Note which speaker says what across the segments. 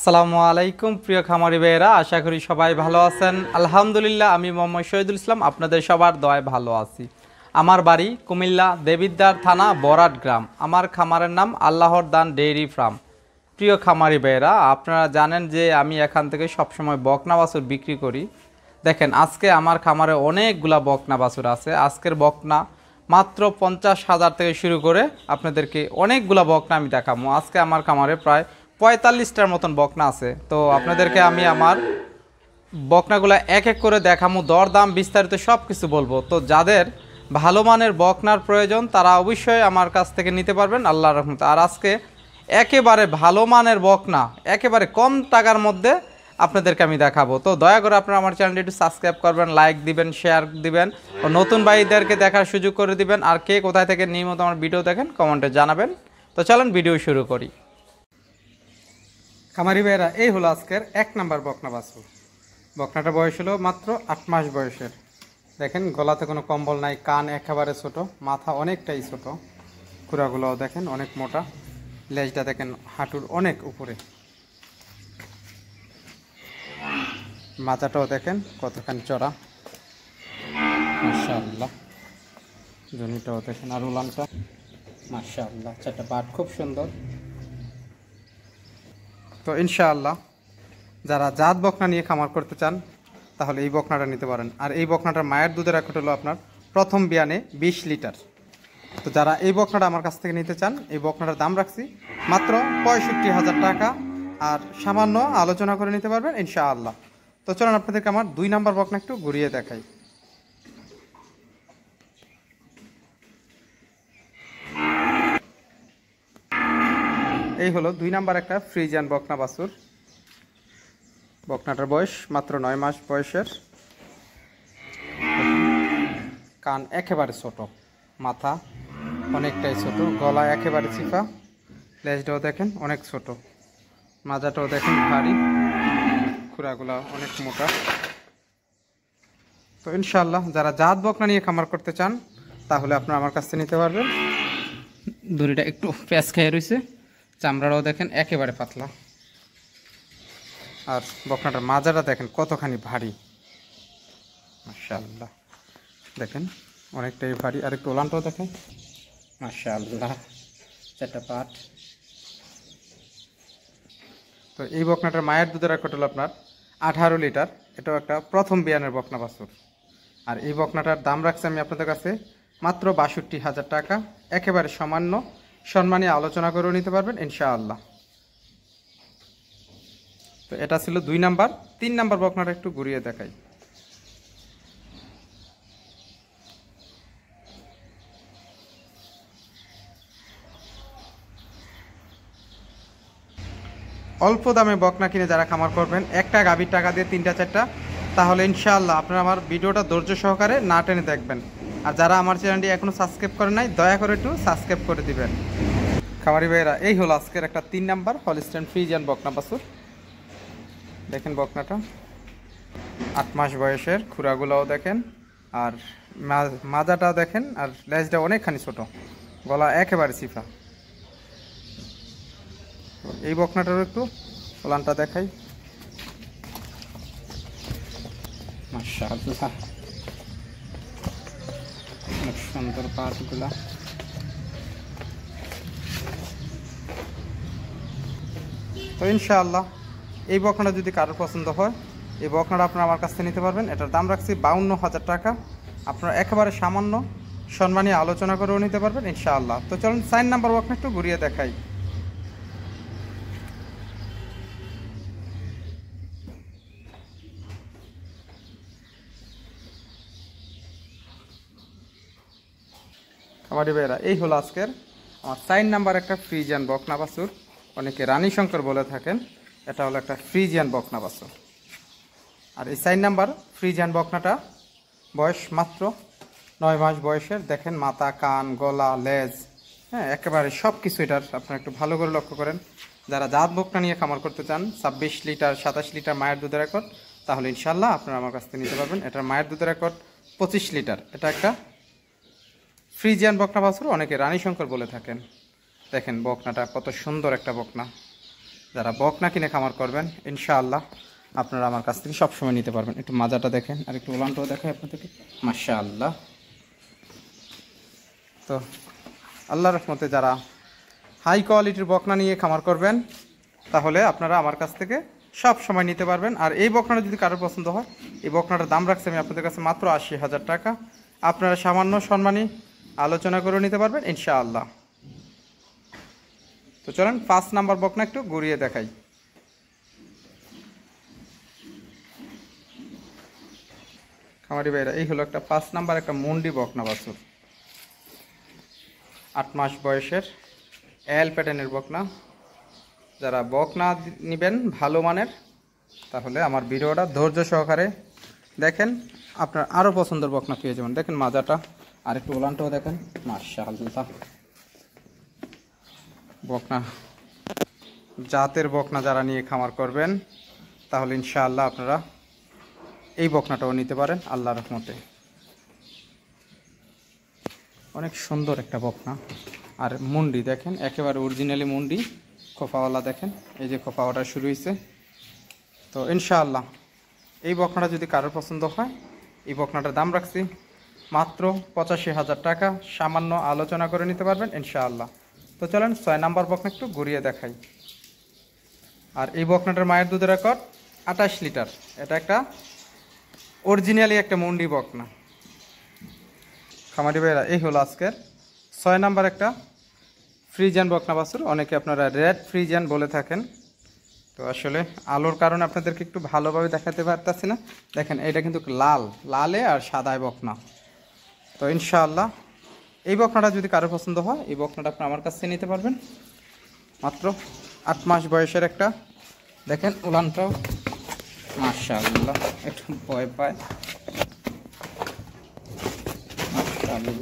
Speaker 1: আসসালামু আলাইকুম প্রিয় খামারি ভাইয়েরা, আশা করি সবাই ভালো আছেন। আলহামদুলিল্লাহ, আমি মোহাম্মদ শহীদুল ইসলাম আপনাদের সবার দয়ায় ভালো আছি। আমার বাড়ি কুমিল্লা দেবিদ্বার থানা বরাট গ্রাম। আমার খামারের নাম আল্লাহর দান ডেইরি ফার্ম। প্রিয় খামারি ভাইয়েরা, আপনারা জানেন যে আমি এখান থেকে সবসময় বকনা বাছুর বিক্রি করি। দেখেন, আজকে আমার খামারে অনেকগুলা বকনা বাছুর আছে। আজকের বকনা মাত্র 50,000 থেকে শুরু করে আপনাদেরকে অনেকগুলা বকনা আমি দেখাবো। আজকে আমার খামারে প্রায় 45টার মতন বকনা আছে। তো আপনাদেরকে আমি আমার বকনাগুলো এক এক করে দেখাবো, দরদাম বিস্তারিত সব কিছু বলবো। তো যাদের ভালো মানের বকনার প্রয়োজন তারা অবশ্যই আমার কাছ থেকে নিতে পারবেন আল্লাহর রহমতে। আর আজকে একেবারে ভালো মানের বকনা একেবারে কম টাকার মধ্যে আপনাদেরকে আমি দেখাবো। তো দয়া করে আপনারা আমার চ্যানেলটি একটু সাবস্ক্রাইব করবেন, লাইক দিবেন, শেয়ার দিবেন ও নতুন ভাইদেরকে দেখার সুযোগ করে দিবেন। আর কে কোথায় থেকে নিয়মিত আমার ভিডিও দেখেন কমেন্টে জানাবেন। তো চলেন ভিডিও শুরু করি। খামারি ভাইয়েরা, এই হলো আজকের 1 নাম্বার বকনা বাছুর। বকনাটার বয়স হলো মাত্র 8 মাস বয়সের। দেখেন, গলাতে কোনো কম্বল নাই, কান একেবারে ছোট, মাথা অনেকটাই ছোট, খুরাগুলোও দেখেন অনেক মোটা, লেজটা দেখেন হাঁটুর অনেক উপরে, মাথাটাও দেখেন কতখানি চড়া, মাশাআল্লাহ। জনিটাও দেখেন আর উলানটা মাশাআল্লাহ, চারটা বাট খুব সুন্দর। তো ইনশাআল্লাহ যারা জাত বকনা নিয়ে খামার করতে চান তাহলে এই বকনাটা নিতে পারেন। আর এই বকনাটার মায়ের দুধের রেকর্ড হলো আপনার প্রথম বিয়ানে 20 লিটার। তো যারা এই বকনাটা আমার কাছ থেকে নিতে চান, এই বকনাটার দাম রাখছি মাত্র 65,000 টাকা। আর সামান্য আলোচনা করে নিতে পারবেন ইনশাআল্লাহ। তো চলুন আপনাদেরকে আমার 2 নাম্বার বকনা একটু ঘুরিয়ে দেখাই। এই হলো 2 নাম্বার একটা ফ্রিজিয়ান বকনা বাছুর। বকনাটার বয়স মাত্র 9 মাস বয়সের। কান একেবারে ছোট, মাথা অনেকটাই ছোট, গলা একেবারে চিপা, লেজটাও দেখেন অনেক ছোট, মাজাটাও দেখেন ভারী, খুরাগুলা অনেক মোটা। তো ইনশাআল্লাহ যারা জাত বকনা নিয়ে খামার করতে চান তাহলে আপনারা আমার কাছ থেকে নিতে পারবেন। দড়িটা একটু প্যাঁচ খেয়ে রয়েছে, চামড়াটাও দেখেন একেবারে পাতলা। আর বকনাটার মাজাটা দেখেন কতখানি ভারী, মাশাআল্লাহ। দেখেন অনেকটাই ভারী। আর একটু ওলানটাও দেখেন মাশাআল্লাহ, চারটা পাট। তো এই বকনাটার মায়ের দুধের রেকর্ড হলো আপনার 18 লিটার। এটাও একটা প্রথম বিয়ানের বকনা বাছুর। আর এই বকনাটার দাম রাখছি আমি আপনাদের কাছে মাত্র 62,000 টাকা। একেবারে সামান্য সম্মানী আলোচনা করেও নিতে পারবেন ইনশাআল্লাহ। তো এটা ছিল 2 নাম্বার। 3 নাম্বার বকনাটা একটু ঘুরিয়ে দেখাই। অল্প দামে বকনা কিনে যারা খামার করবেন, একটা গাভীর টাকা দিয়ে 3টা 4টা, তাহলে ইনশাআল্লাহ আপনারা আমার ভিডিওটা ধৈর্য সহকারে না টেনে দেখবেন। আর যারা আমার চ্যানেলটি এখনও সাবস্ক্রাইব করে নাই দয়া করে একটু সাবস্ক্রাইব করে দিবেন। খামারি ভাইয়েরা, এই হলো আজকের একটা 3 নাম্বার হলিস্টাইন ফ্রিজিয়ান বকনা বাছুর। দেখেন বকনাটা 8 মাস বয়সের, খুরাগুলাও দেখেন আর মাজাটাও দেখেন, আর লেজটা অনেকখানি ছোট, গলা একেবারে চিফা। এই বকনাটারও একটু ওলানটা দেখাই মাশাআল্লাহ, অনেক সুন্দর পাটগুলা। তো ইনশাআল্লাহ এই বকনাটা যদি কারোর পছন্দ হয়, এই বকনাটা আপনারা আমার কাছ থেকে নিতে পারবেন। এটার দাম রাখছি 52,000 টাকা। আপনারা একেবারে সামান্য সম্মানী আলোচনা করেও নিতে পারবেন ইনশাআল্লাহ। তো চলুন 4 নাম্বার বকনা একটু ঘুরিয়ে দেখাই। খামারি ভাইয়েরা, এই হলো আজকের আমার 4 নাম্বার একটা ফ্রিজিয়ান বকনা বাছুর। অনেকে রানী শঙ্কর বলে থাকেন, এটা হলো একটা ফ্রিজিয়ান বকনা বাছুর। আর এই 4 নাম্বার ফ্রিজিয়ান বকনাটা বয়স মাত্র 9 মাস বয়সের। দেখেন মাথা, কান, গলা, লেজ, হ্যাঁ একেবারে সব কিছু এটার আপনারা একটু ভালো করে লক্ষ্য করেন। যারা জাত বকনা নিয়ে খামার করতে চান, 26 লিটার 27 লিটার মায়ের দুধের রেকর্ড, তাহলে ইনশাআল্লাহ আপনারা আমার কাছ থেকে নিতে পারবেন। এটার মায়ের দুধের রেকর্ড 25 লিটার। এটা একটা ফ্রিজিয়ান বকনা বাছুর, অনেকে রানী শঙ্কর বলে থাকেন। দেখেন বকনাটা কত সুন্দর একটা বকনা, যারা বকনা কিনে খামার করবেন ইনশাআল্লাহ আপনারা আমার কাছ থেকে সবসময় নিতে পারবেন। একটু মাজাটা দেখেন আর একটু ওলানটাও দেখাই আপনাদেরকে, মাশাআল্লাহ। তো আল্লাহর রহমতে যারা হাই কোয়ালিটির বকনা নিয়ে খামার করবেন তাহলে আপনারা আমার কাছ থেকে সব সময় নিতে পারবেন। আর এই বকনাটা যদি কারোর পছন্দ হয়, এই বকনাটার দাম রাখছি আমি আপনাদের কাছে মাত্র ৮০,০০০ টাকা। আপনারা সামান্য সম্মানী আলোচনা করে নিতে পারবেন ইনশাআল্লাহ। তো চলেন ৫ নাম্বার বকনা একটু ঘুরিয়ে দেখাই। খামারি ভাইরা, এই হলো একটা ৫ নাম্বার একটা মুন্ডি বকনা বাছুর, ৮ মাস বয়সের এল প্যাটার্নের বকনা। যারা বকনা নেবেন ভালো মানের তাহলে আমার ভিডিওটা ধৈর্য সহকারে দেখেন, আপনার আরও পছন্দের বকনা পেয়ে যাবেন। দেখেন মাজাটা আর একটু ওলানটাও দেখেন, মাশাআল্লাহ। বকনা জাতের বকনা যারা নিয়ে খামার করবেন তাহলে ইনশাআল্লাহ আপনারা এই বকনাটাও নিতে পারেন আল্লাহর রহমতে। অনেক সুন্দর একটা বকনা। আর মুন্ডি দেখেন একেবারে অরিজিনালি মুন্ডি, খোপাওয়ালা দেখেন, এই যে খোপাওয়াটা শুরু হয়েছে। তো ইনশাআল্লাহ এই বকনাটা যদি কারোর পছন্দ হয়, এই বকনাটার দাম রাখছি মাত্র ৮৫,০০০ টাকা, সামান্য আলোচনা করে নিতে পারবেন ইনশাআল্লাহ। তো চলেন ৬ নাম্বার বকনা একটু ঘুরিয়ে দেখাই। আর এই বকনাটার মায়ের দুধের রেকর্ড ২৮ লিটার। এটা একটা অরিজিনালি একটা মুন্ডি বকনা। খামারি ভাইরা, এই হলো আজকের ৬ নাম্বার একটা ফ্রিজিয়ান বকনা বাছুর। অনেকে আপনারা রেড ফ্রিজিয়ান বলে থাকেন। তো আসলে আলোর কারণে আপনাদেরকে একটু ভালোভাবে দেখাতে পারতেছি না। দেখেন এটা কিন্তু লালে আর সাদায় বকনা। তো ইনশাআল্লাহ এই বকনাটা যদি কারো পছন্দ হয়, এই বকনাটা আপনি আমার কাছ থেকে নিতে পারবেন। মাত্র ৮ মাস বয়সের একটা, দেখেন উলানটাও মাশাআল্লাহ, একটু ভয় পায়, মাশাআল্লাহ।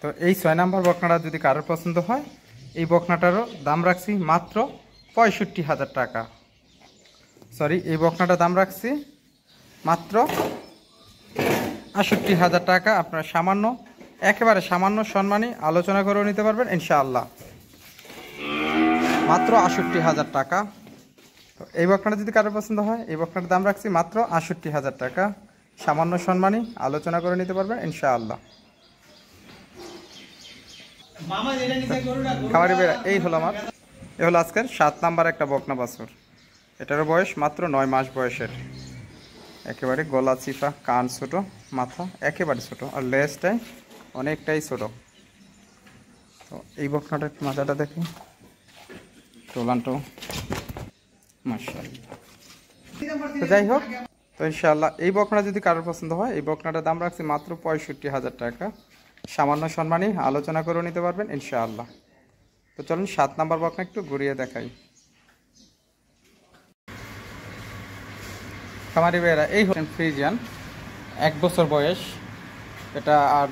Speaker 1: তো এই ৬ নাম্বার বকনাটা যদি কারোর পছন্দ হয়, এই বকনাটারও দাম রাখছি মাত্র ৬৫,০০০ টাকা। সরি, এই বকনাটার দাম রাখছি মাত্র ৬৮,০০০ টাকা। আপনারা সামান্য, একেবারে সামান্য সম্মানী আলোচনা করেও নিতে পারবেন ইনশাআল্লাহ, মাত্র ৬৮,০০০ টাকা। তো এই বকনাটা যদি কারোর পছন্দ হয়, এই বকনাটার দাম রাখছি মাত্র ৬৮,০০০ টাকা, সামান্য সম্মানী আলোচনা করে নিতে পারবেন ইনশাআল্লাহ। খামারি ভাইরা, এই হলো আজকের ৭ নাম্বার একটা বকনা বাছুর। এটারও বয়স মাত্র ৯ মাস বয়সের। একেবারে গলা চিপা, কান ছোট, মাথা একেবারে ছোট, আর লেজটাই অনেকটাই ছোট। তো এই বকনাটার মাথাটা দেখি, টোলানটো মাশাআল্লাহ। তো যাই হোক, তো ইনশাআল্লাহ এই বকনাটা যদি কারোর পছন্দ হয়, এই বকনাটার দাম রাখছি মাত্র ৬৫,০০০ টাকা, সামান্য সম্মানী আলোচনা করে নিতে পারবেন ইনশাআল্লাহ। তো চলুন ৭ নাম্বার বকনা একটু ঘুরিয়ে দেখাই। খামারি ভাইয়েরা, এই হলেন ফ্রিজিয়ান, ১ বছর বয়স। এটা আর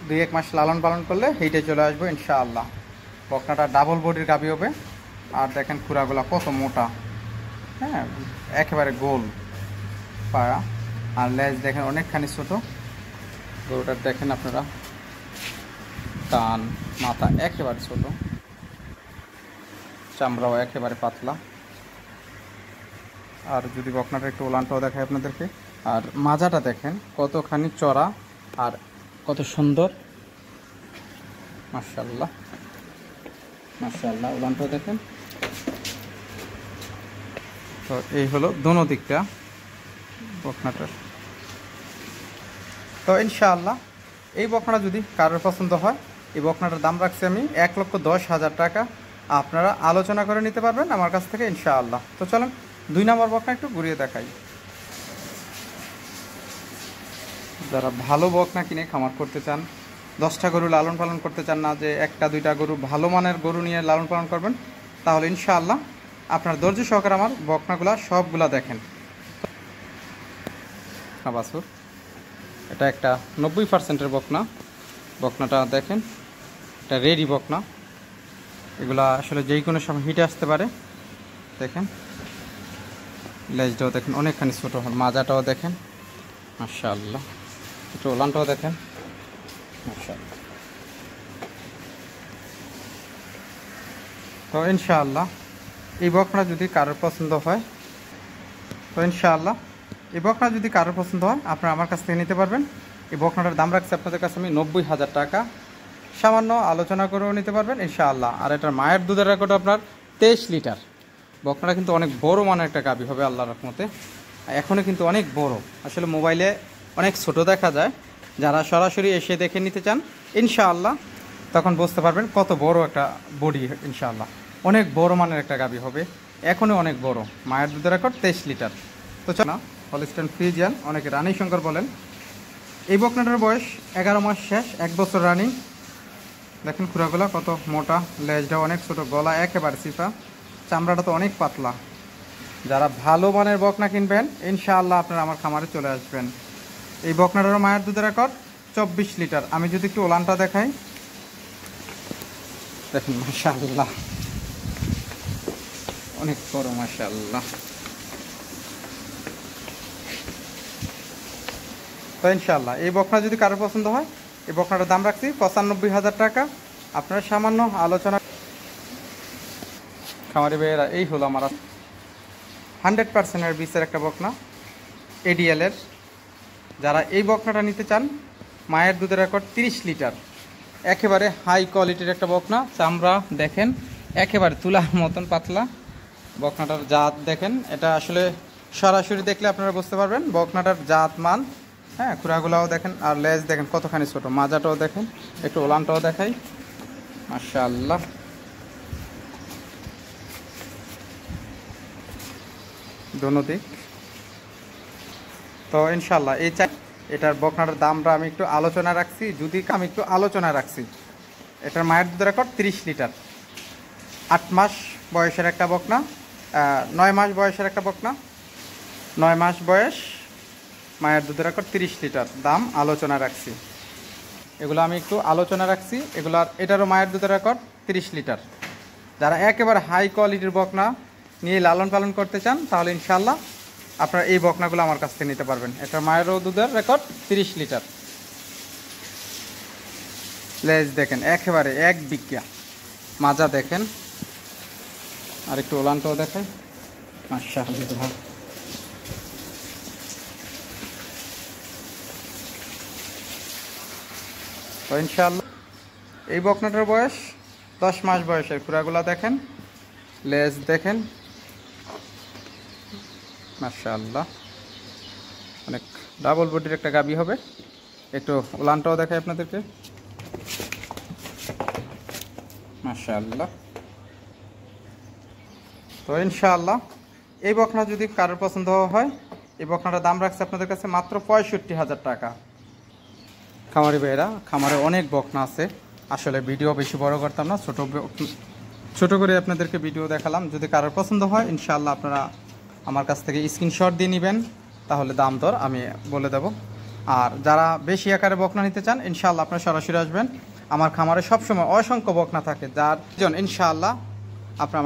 Speaker 1: ২-১ মাস লালন পালন করলে এইটাই চলে আসবো ইনশাআল্লাহ। বকনাটা ডাবল বডির গাভী হবে। আর দেখেন খুরাগুলা কত মোটা, হ্যাঁ, একেবারে গোল পায়া, আর লেজ দেখেন অনেকখানি ছোট। গরুটার দেখেন আপনারা কান, মাথা একেবারে ছোট, চামড়াও একেবারে পাতলা। আর যদি বকনাটা একটু ওলানটাও দেখায় আপনাদেরকে, আর মাজাটা দেখেন কতখানি চড়া আর কত সুন্দর, মাশাআল্লাহ মাশাআল্লাহ। ওলানটাও দেখেন। তো এই হলো দোনো দিকটা বকনাটার। তো ইনশাআল্লাহ এই বকনাটা যদি কারোর পছন্দ হয়, এই বকনাটার দাম রাখছি আমি ১,১০,০০০ টাকা। আপনারা আলোচনা করে নিতে পারবেন আমার কাছ থেকে ইনশাআল্লাহ। তো চলেন ২ নাম্বার বকনা একটু ঘুরিয়ে দেখাই। যারা ভালো বকনা কিনে খামার করতে চান, 10টা গরু লালন পালন করতে চান না, যে 1টা 2টা গরু ভালো মানের গরু নিয়ে লালন পালন করবেন, তাহলে ইনশাআল্লাহ আপনার ধৈর্য সহকারে আমার বকনাগুলা সবগুলা দেখেন। বাছুর, এটা একটা 90%-এর বকনা। বকনাটা দেখেন, এটা রেডি বকনা। এগুলা আসলে যেই কোনো সময় হিটে আসতে পারে। দেখেন লেজটাও দেখেন অনেকখানি ছোটো, মাজাটাও দেখেন মাশাআল্লাহ, একটু ওলানটাও দেখেন মাশাআল্লাহ। তো ইনশাআল্লাহ এই বকনা যদি কারোর পছন্দ হয় আপনারা আমার কাছ থেকে নিতে পারবেন। এই বকনাটার দাম রাখছি আপনাদের কাছে আমি 90,000 টাকা। সামান্য আলোচনা করেও নিতে পারবেন ইনশাআল্লাহ। আর এটার মায়ের দুধের রেকর্ড আপনার 23 লিটার। বকনাটা কিন্তু অনেক বড় মানের একটা গাভী হবে আল্লাহর রহমতে। এখনও কিন্তু অনেক বড়, আসলে মোবাইলে অনেক ছোট দেখা যায়। যারা সরাসরি এসে দেখে নিতে চান ইনশাআল্লাহ তখন বুঝতে পারবেন কত বড় একটা বডি। ইনশাআল্লাহ অনেক বড় মানের একটা গাভী হবে, এখনও অনেক বড়। মায়ের দুধের রেকর্ড 23 লিটার। তো না হলিস্টাইন ফ্রিজিয়ান, অনেকে রানী শঙ্কর বলেন। এই বকনাটার বয়স 11 মাস শেষ, 1 বছর রানিং। দেখেন খুরাগুলো কত মোটা, লেজটা অনেক ছোট, গলা একেবারে চিপা, চামড়াটা তো অনেক পাতলা। যারা ভালো মানের বকনা কিনবেন ইনশাআল্লাহ আপনারা আমার খামারে চলে আসবেন। এই বকনাটারও মায়ের দুধের রেকর্ড 24 লিটার। আমি যদি একটু ওলানটা দেখাই, দেখেন মাশাআল্লাহ অনেক বড় মাশাআল্লাহ। তো ইনশাআল্লাহ এই বকনা যদি কারো পছন্দ হয়, এই বকনাটার দাম রাখছি 95,000 টাকা। আপনারা সামান্য আলোচনা। খামারি ভাইয়েরা, এই হলো আমার 100% বীজের একটা বকনা ADL এর। যারা এই বকনাটা নিতে চান, মায়ের দুধের রেকর্ড 30 লিটার, একেবারে হাই কোয়ালিটির একটা বকনা। চামড়া দেখেন একেবারে তুলার মতন পাতলা। বকনাটার জাত দেখেন, এটা আসলে সরাসরি দেখলে আপনারা বুঝতে পারবেন বকনাটার জাত মান। হ্যাঁ, খুরাগুলাও দেখেন, আর লেজ দেখেন কতখানি ছোট, মাজাটাও দেখেন, একটু ওলানটাও দেখাই মাশাআল্লাহ। দোনো দিক। তো ইনশাআল্লাহ এটার বকনাটার দামটা আমি একটু আলোচনা রাখছি। এটার মায়ের দুধের রেকর্ড 30 লিটার। 8 মাস বয়সের একটা বকনা, 9 মাস বয়সের একটা বকনা। 9 মাস বয়স, মায়ের দুধের রেকর্ড 30 লিটার। দাম আলোচনা রাখছি, এগুলো আমি একটু আলোচনা রাখছি। এটারও মায়ের দুধের রেকর্ড 30 লিটার। যারা একেবারে হাই কোয়ালিটির বকনা নিয়ে লালন পালন করতে চান, তাহলে ইনশাআল্লাহ আপনারা এই বকনাগুলো আমার কাছ থেকে নিতে পারবেন। এটার মায়েরও দুধের রেকর্ড 30 লিটার। লেজ দেখেন একেবারে এক বিজ্ঞা, মাজা দেখেন, আর একটু ওলানটাও দেখাই মাশাআল্লাহ। তো ইনশাআল্লাহ এই বকনাটার বয়স 10 মাস বয়সের। খুরাগুলা দেখেন, লেজ দেখেন মাশাআল্লাহ, অনেক ডাবল বডির একটা গাভী হবে। একটু ওলানটাও দেখাই আপনাদেরকে মাশাআল্লাহ। তো ইনশাআল্লাহ এই বকনা যদি কারোর পছন্দ হয়, এই বকনাটার দাম রাখছে আপনাদের কাছে মাত্র 65,000 টাকা। খামারি ভাইয়েরা, খামারে অনেক বকনা আছে, আসলে ভিডিও বেশি বড় করতাম না, ছোট করে আপনাদেরকে ভিডিও দেখালাম। যদি কারোর পছন্দ হয় ইনশাআল্লাহ আপনারা আমার কাছ থেকে স্ক্রিনশট দিয়ে নেবেন, তাহলে দাম দর আমি বলে দেব। আর যারা বেশি আকারে বকনা নিতে চান ইনশাআল্লাহ আপনারা সরাসরি আসবেন। আমার খামারে সবসময় অসংখ্য বকনা থাকে। ইনশাআল্লাহ আপনার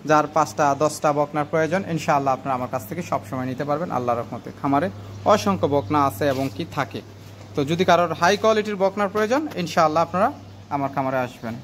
Speaker 1: যার 5টা 10টা বকনার প্রয়োজন ইনশাআল্লাহ আপনারা আমার কাছ থেকে সবসময় নিতে পারবেন আল্লাহর রহমতে। খামারে অসংখ্য বকনা আছে এবং কি থাকে। তো যদি কারোর হাই কোয়ালিটির বকনার প্রয়োজন ইনশাআল্লাহ আপনারা আমার খামারে আসবেন।